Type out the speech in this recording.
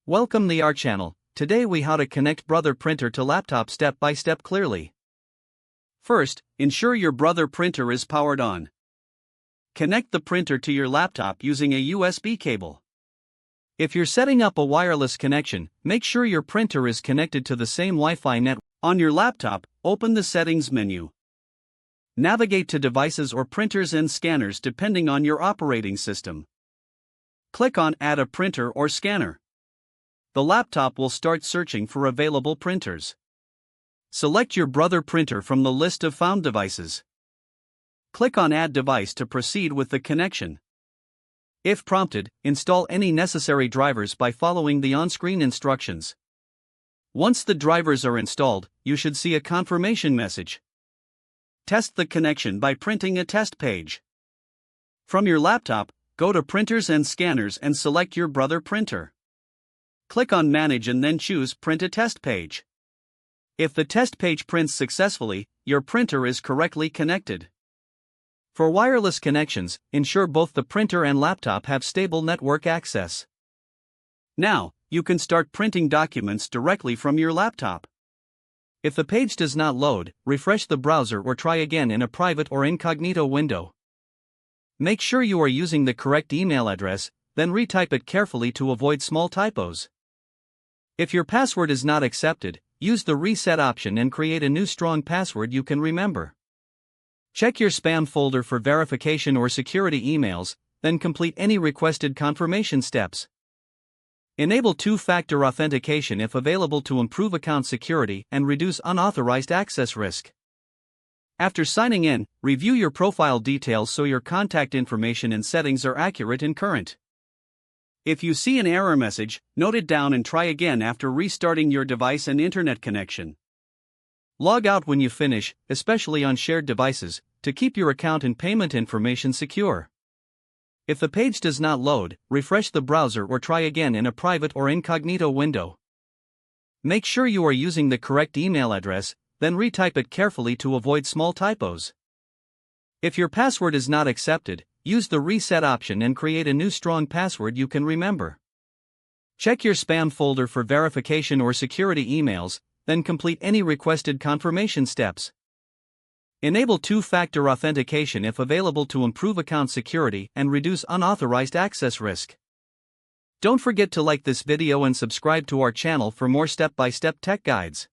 Welcome to our channel. Today we how to connect Brother printer to laptop step by step clearly. First, ensure your Brother printer is powered on. Connect the printer to your laptop using a USB cable. If you're setting up a wireless connection, make sure your printer is connected to the same Wi-Fi network. On your laptop, open the Settings menu. Navigate to Devices or Printers and Scanners depending on your operating system. Click on Add a printer or scanner. The laptop will start searching for available printers. Select your Brother printer from the list of found devices. Click on Add Device to proceed with the connection. If prompted, install any necessary drivers by following the on-screen instructions. Once the drivers are installed, you should see a confirmation message. Test the connection by printing a test page. From your laptop, go to Printers and Scanners and select your Brother printer. Click on Manage and then choose Print a test page. If the test page prints successfully, your printer is correctly connected. For wireless connections, ensure both the printer and laptop have stable network access. Now, you can start printing documents directly from your laptop. If the page does not load, refresh the browser or try again in a private or incognito window. Make sure you are using the correct email address, then retype it carefully to avoid small typos. If your password is not accepted, use the reset option and create a new strong password you can remember. Check your spam folder for verification or security emails, then complete any requested confirmation steps. Enable two-factor authentication if available to improve account security and reduce unauthorized access risk. After signing in, review your profile details so your contact information and settings are accurate and current. If you see an error message, note it down and try again after restarting your device and internet connection. Log out when you finish, especially on shared devices, to keep your account and payment information secure. If the page does not load, refresh the browser or try again in a private or incognito window. Make sure you are using the correct email address, then retype it carefully to avoid small typos. If your password is not accepted, use the reset option and create a new strong password you can remember. Check your spam folder for verification or security emails, then complete any requested confirmation steps. Enable two-factor authentication if available to improve account security and reduce unauthorized access risk. Don't forget to like this video and subscribe to our channel for more step-by-step tech guides.